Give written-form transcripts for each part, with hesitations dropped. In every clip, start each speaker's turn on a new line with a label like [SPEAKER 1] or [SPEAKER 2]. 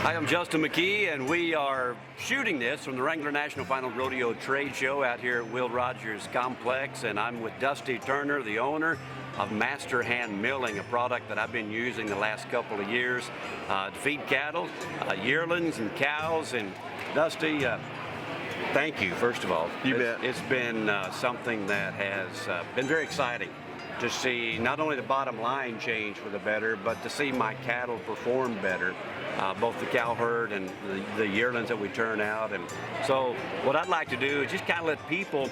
[SPEAKER 1] Hi, I'm Justin McKee, and we are shooting this from the Wrangler National Final Rodeo Trade Show out here at Will Rogers Complex, and I'm with Dusty Turner, the owner of MasterHand Milling, a product that I've been using the last couple of years to feed cattle, yearlings and cows. And Dusty, thank you, first of all.
[SPEAKER 2] You bet.
[SPEAKER 1] It's been something that has been very exciting to see not only the bottom line change for the better, but to see my cattle perform better, both the cow herd and the yearlings that we turn out. And so what I'd like to do is just kind of let people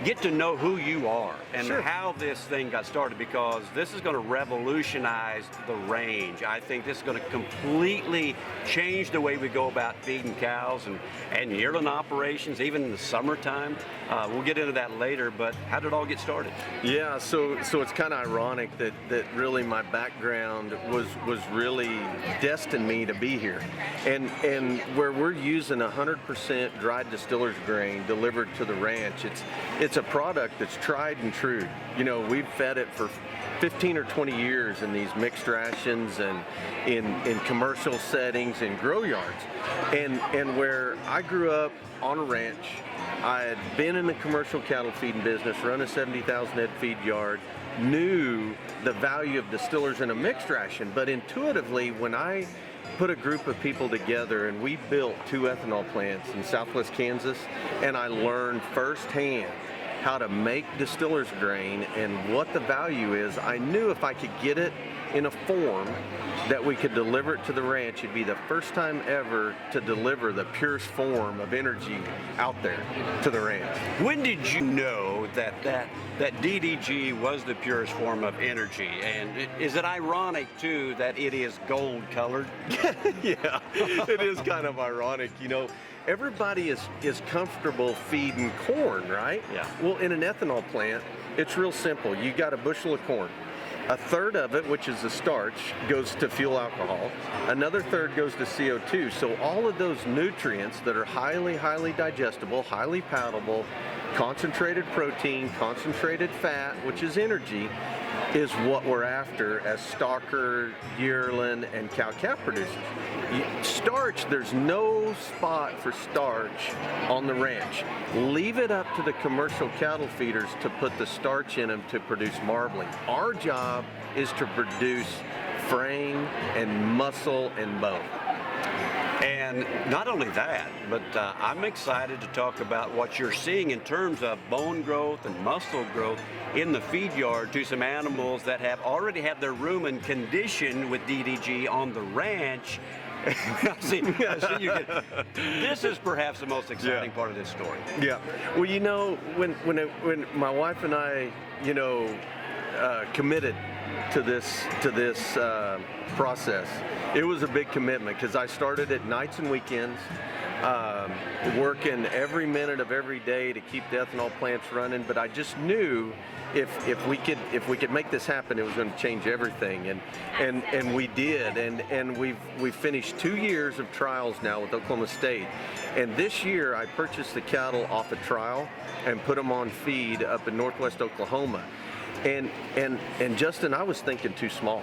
[SPEAKER 1] get to know who you are and
[SPEAKER 2] Sure.
[SPEAKER 1] how this thing got started, because this is going to revolutionize the range. I think this is going to completely change the way we go about feeding cows and yearling operations, even in the summertime. We'll get into that later, but how did it all get started?
[SPEAKER 2] Yeah, so it's kind of ironic that really my background was really destined me to be here, and where we're using 100% dried distiller's grain delivered to the ranch. It's a product that's tried and true. You know, we've fed it for 15 or 20 years in these mixed rations and in commercial settings and grow yards. And where I grew up on a ranch, I had been in the commercial cattle feeding business, run a 70,000 head feed yard, knew the value of distillers in a mixed ration, but intuitively when I put a group of people together and we built 2 ethanol plants in Southwest Kansas, and I learned firsthand how to make distiller's grain and what the value is. I knew if I could get it in a form that we could deliver it to the ranch, it'd be the first time ever to deliver the purest form of energy out there to the ranch.
[SPEAKER 1] When did you know that DDG was the purest form of energy? And is it ironic too that it is gold colored?
[SPEAKER 2] Yeah, it is kind of ironic. You know, everybody is comfortable feeding corn, right?
[SPEAKER 1] Yeah.
[SPEAKER 2] Well, in an ethanol plant, it's real simple. You got a bushel of corn. A third of it, which is the starch, goes to fuel alcohol. Another third goes to CO2. So all of those nutrients that are highly, highly digestible, highly palatable, concentrated protein, concentrated fat, which is energy, is what we're after as stocker, yearling, and cow-calf producers. Starch, there's no spot for starch on the ranch. Leave it up to the commercial cattle feeders to put the starch in them to produce marbling. Our job is to produce frame and muscle and bone.
[SPEAKER 1] And not only that, but I'm excited to talk about what you're seeing in terms of bone growth and muscle growth in the feed yard to some animals that have already had their rumen conditioned with DDG on the ranch. I see this is perhaps the most exciting part of this story.
[SPEAKER 2] Yeah. Well, you know, when my wife and I, you know, committed to this process, it was a big commitment because I started at nights and weekends, working every minute of every day to keep the ethanol plants running. But I just knew if we could make this happen, it was going to change everything, and we did. And we've finished 2 years of trials now with Oklahoma State, and this year I purchased the cattle off a trial and put them on feed up in northwest Oklahoma. And Justin, I was thinking too small.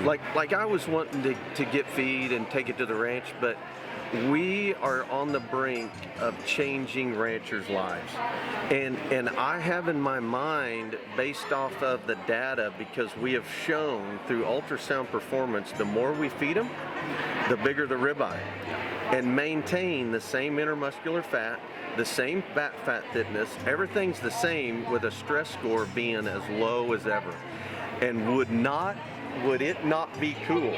[SPEAKER 2] Like I was wanting to get feed and take it to the ranch, but we are on the brink of changing ranchers' lives. And I have in my mind, based off of the data, because we have shown through ultrasound performance, the more we feed them, the bigger the ribeye, and maintain the same intermuscular fat, the same fat thickness, everything's the same, with a stress score being as low as ever. And would it not be cool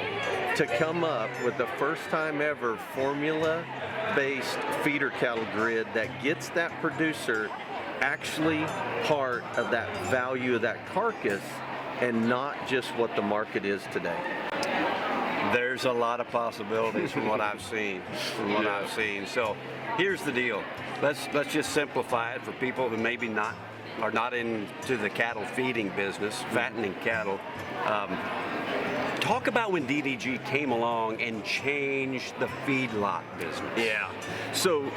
[SPEAKER 2] to come up with the first time ever formula-based feeder cattle grid that gets that producer actually part of that value of that carcass and not just what the market is today?
[SPEAKER 1] There's a lot of possibilities from what I've seen. I've seen. So here's the deal. Let's just simplify it for people who maybe are not into the cattle feeding business, fattening cattle. Talk about when DDG came along and changed the feedlot business.
[SPEAKER 2] Yeah. So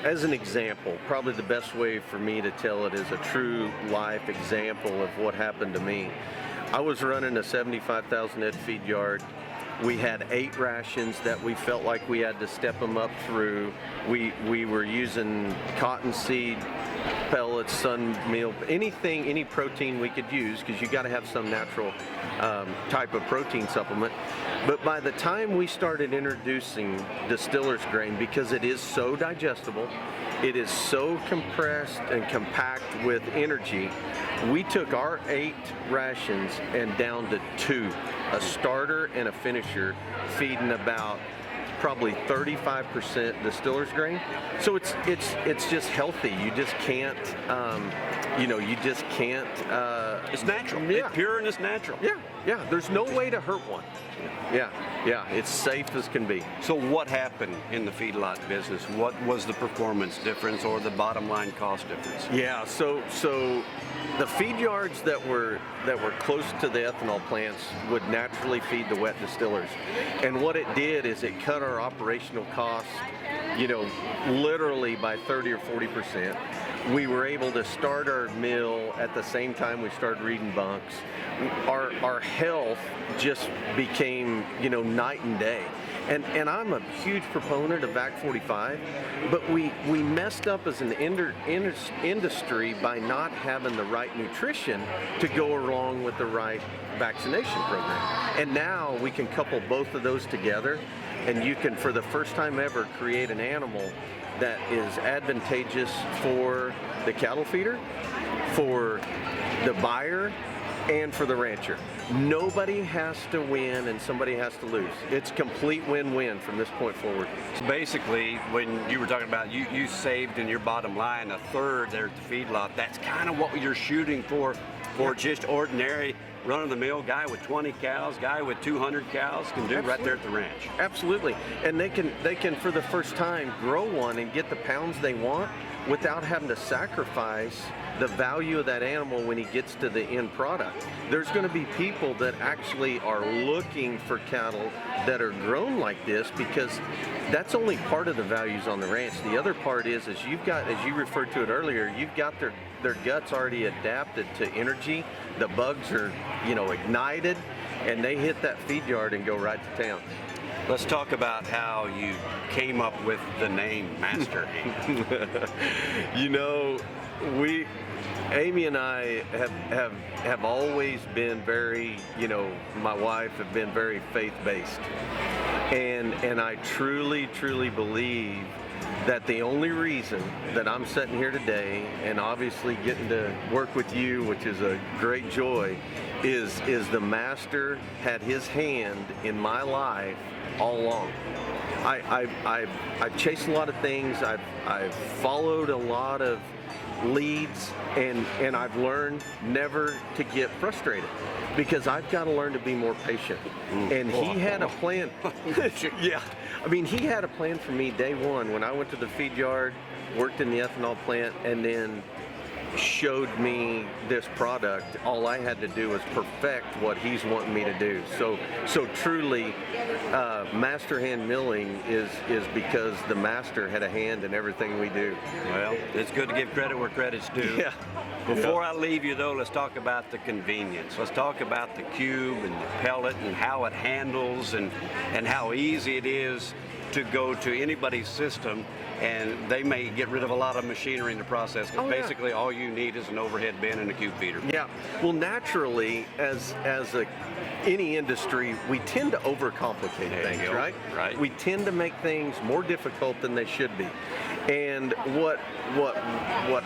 [SPEAKER 2] as an example, probably the best way for me to tell it is a true life example of what happened to me. I was running a 75,000 head feed yard. We had 8 rations that we felt like we had to step them up through. We were using cottonseed pellets, sun meal, anything, any protein we could use, because you got to have some natural type of protein supplement. But by the time we started introducing distiller's grain, because it is so digestible, it is so compressed and compact with energy, we took our 8 rations and down to 2, a starter and a finisher, feeding about probably 35% distiller's grain. So it's just healthy. You just can't, you just can't.
[SPEAKER 1] It's natural.
[SPEAKER 2] Yeah.
[SPEAKER 1] It's pure and it's natural.
[SPEAKER 2] Yeah. There's no way to hurt one. Yeah. It's safe as can be.
[SPEAKER 1] So what happened in the feedlot business? What was the performance difference or the bottom line cost difference?
[SPEAKER 2] Yeah. So the feed yards that were close to the ethanol plants would naturally feed the wet distillers, and what it did is it cut our operational costs, literally by 30 or 40%. We were able to start our mill at the same time we started reading bunks. Our health just became, night and day. And I'm a huge proponent of VAC 45, but we messed up as an industry by not having the right nutrition to go along with the right vaccination program. And now we can couple both of those together, and you can, for the first time ever, create an animal that is advantageous for the cattle feeder, for the buyer, and for the rancher. Nobody has to win and somebody has to lose. It's complete win-win from this point forward.
[SPEAKER 1] So basically, when you were talking about you saved in your bottom line a third there at the feedlot, that's kind of what you're shooting for just ordinary run-of-the-mill guy with 20 cows, guy with 200 cows can do. Absolutely. Right there at the ranch.
[SPEAKER 2] Absolutely, and they can for the first time grow one and get the pounds they want without having to sacrifice the value of that animal when he gets to the end product. There's going to be people that actually are looking for cattle that are grown like this, because that's only part of the values on the ranch. The other part is you've got, as you referred to it earlier, you've got their guts already adapted to energy. The bugs are, ignited, and they hit that feed yard and go right to town.
[SPEAKER 1] Let's talk about how you came up with the name MasterHand.
[SPEAKER 2] Amy and I have always been very, my wife have been very faith-based, and I truly believe that the only reason that I'm sitting here today and obviously getting to work with you, which is a great joy, is the Master had his hand in my life all along. I've chased a lot of things. I've followed a lot of leads, and I've learned never to get frustrated, because I've got to learn to be more patient. And he had a plan. Yeah, he had a plan for me day one when I went to the feed yard, worked in the ethanol plant, and then showed me this product. All I had to do was perfect what he's wanting me to do. So truly, MasterHand Milling is because the Master had a hand in everything we do.
[SPEAKER 1] Well, it's good to give credit where credit's due.
[SPEAKER 2] Yeah.
[SPEAKER 1] Before I leave you though, let's talk about the convenience. Let's talk about the cube and the pellet and how it handles and how easy it is to go to anybody's system, and they may get rid of a lot of machinery in the process, because basically all you need is an overhead bin and a cube feeder. Yeah.
[SPEAKER 2] Well, naturally, as any industry, we tend to overcomplicate things, right?
[SPEAKER 1] Right.
[SPEAKER 2] We tend to make things more difficult than they should be. And what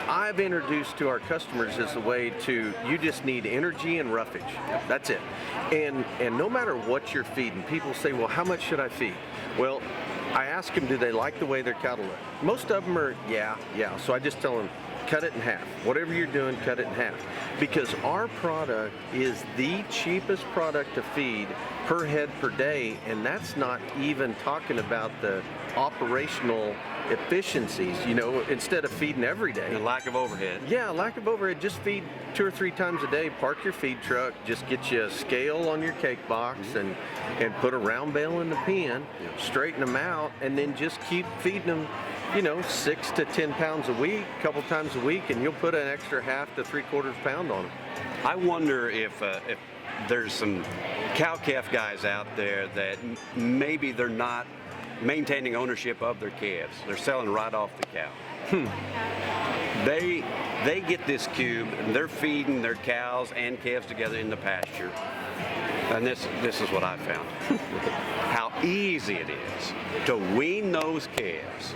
[SPEAKER 2] I've introduced to our customers is a way to, you just need energy and roughage. That's it. And no matter what you're feeding, people say, well, how much should I feed? Well, I ask them, do they like the way their cattle look? Most of them are, yeah. So I just tell them, cut it in half. Whatever you're doing, cut it in half. Because our product is the cheapest product to feed per head per day, and that's not even talking about the operational efficiencies, instead of feeding every day.
[SPEAKER 1] And lack of overhead.
[SPEAKER 2] Yeah, lack of overhead. Just feed 2 or 3 times a day, park your feed truck, just get you a scale on your cake box, and put a round bale in the pen, straighten them out, and then just keep feeding them, 6 to 10 pounds a week, a couple times a week, and you'll put an extra half to 3/4 pound on them.
[SPEAKER 1] I wonder if there's some cow-calf guys out there that maybe they're not maintaining ownership of their calves. They're selling right off the cow. They get this cube and they're feeding their cows and calves together in the pasture. And this is what I found. How easy it is to wean those calves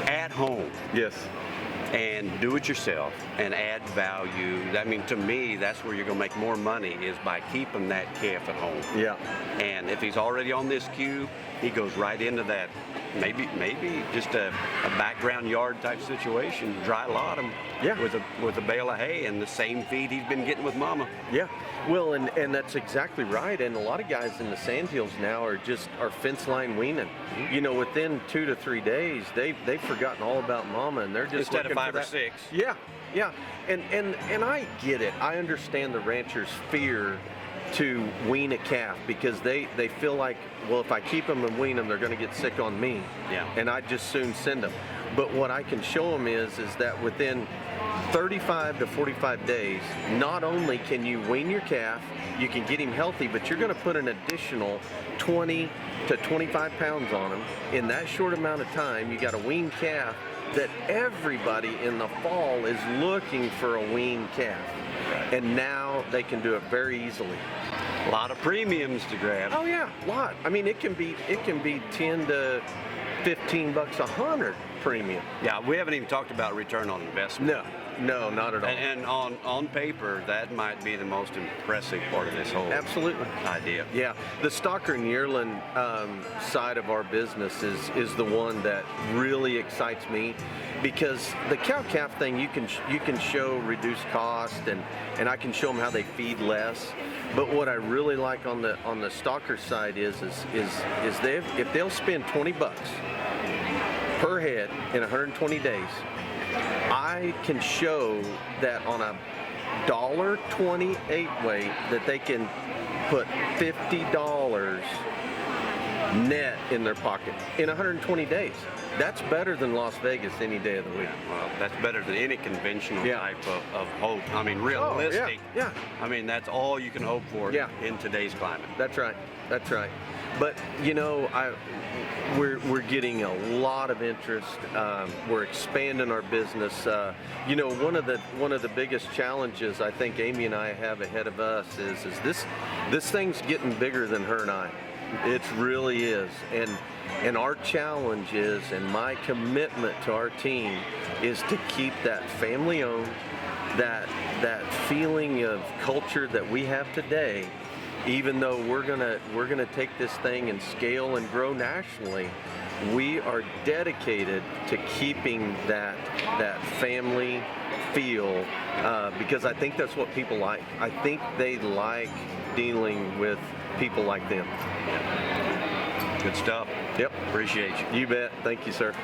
[SPEAKER 1] at home.
[SPEAKER 2] Yes.
[SPEAKER 1] And do it yourself and add value. I mean, to me, that's where you're going to make more money, is by keeping that calf at home.
[SPEAKER 2] Yeah.
[SPEAKER 1] And if he's already on this cube, he goes right into that. Maybe just a background yard type situation. Dry lot him.
[SPEAKER 2] Yeah.
[SPEAKER 1] With a bale of hay and the same feed he's been getting with mama.
[SPEAKER 2] Yeah. Well, and that's exactly right. And a lot of guys in the sandhills now are fence line weaning. You know, within 2 to 3 days, they've forgotten all about mama, and they're just
[SPEAKER 1] instead of
[SPEAKER 2] looking
[SPEAKER 1] 5
[SPEAKER 2] for
[SPEAKER 1] or
[SPEAKER 2] that.
[SPEAKER 1] 6.
[SPEAKER 2] Yeah. Yeah. And I get it. I understand the rancher's fear to wean a calf, because they feel like, well, if I keep them and wean them, they're going to get sick on me.
[SPEAKER 1] Yeah.
[SPEAKER 2] And I'd just soon send them. But what I can show them is that within 35 to 45 days, not only can you wean your calf, you can get him healthy, but you're going to put an additional 20 to 25 pounds on him. In that short amount of time, you got a weaned calf that everybody in the fall is looking for, a weaned calf. And now they can do it very easily.
[SPEAKER 1] A lot of premiums to grab.
[SPEAKER 2] Oh yeah, a lot. I mean, it can be 10 to 15 bucks a hundred premium.
[SPEAKER 1] Yeah, we haven't even talked about return on investment.
[SPEAKER 2] No, not at all.
[SPEAKER 1] And on paper, that might be the most impressive part of this whole
[SPEAKER 2] Absolutely.
[SPEAKER 1] idea.
[SPEAKER 2] Yeah, the stocker and yearling side of our business is the one that really excites me, because the cow-calf thing, you can show reduced cost, and I can show them how they feed less. But what I really like on the stocker side is if they'll spend 20 bucks per head in 120 days, I can show that on a $1.28 weight that they can put $50 net in their pocket in 120 days. That's better than Las Vegas any day of the week.
[SPEAKER 1] Well, that's better than any conventional
[SPEAKER 2] Yeah.
[SPEAKER 1] type of hope. I mean, realistic.
[SPEAKER 2] Oh, yeah.
[SPEAKER 1] I mean, that's all you can hope for
[SPEAKER 2] Yeah.
[SPEAKER 1] in today's climate.
[SPEAKER 2] That's right. But you know, we're getting a lot of interest. We're expanding our business. You know, one of the biggest challenges I think Amy and I have ahead of us is this thing's getting bigger than her and I. It really is. And our challenge is, and my commitment to our team is to keep that family owned, that feeling of culture that we have today. Even though we're gonna take this thing and scale and grow nationally, we are dedicated to keeping that family feel, because I think that's what people like. I think they like dealing with people like them.
[SPEAKER 1] Good stuff.
[SPEAKER 2] Yep.
[SPEAKER 1] Appreciate you.
[SPEAKER 2] You bet. Thank you, sir.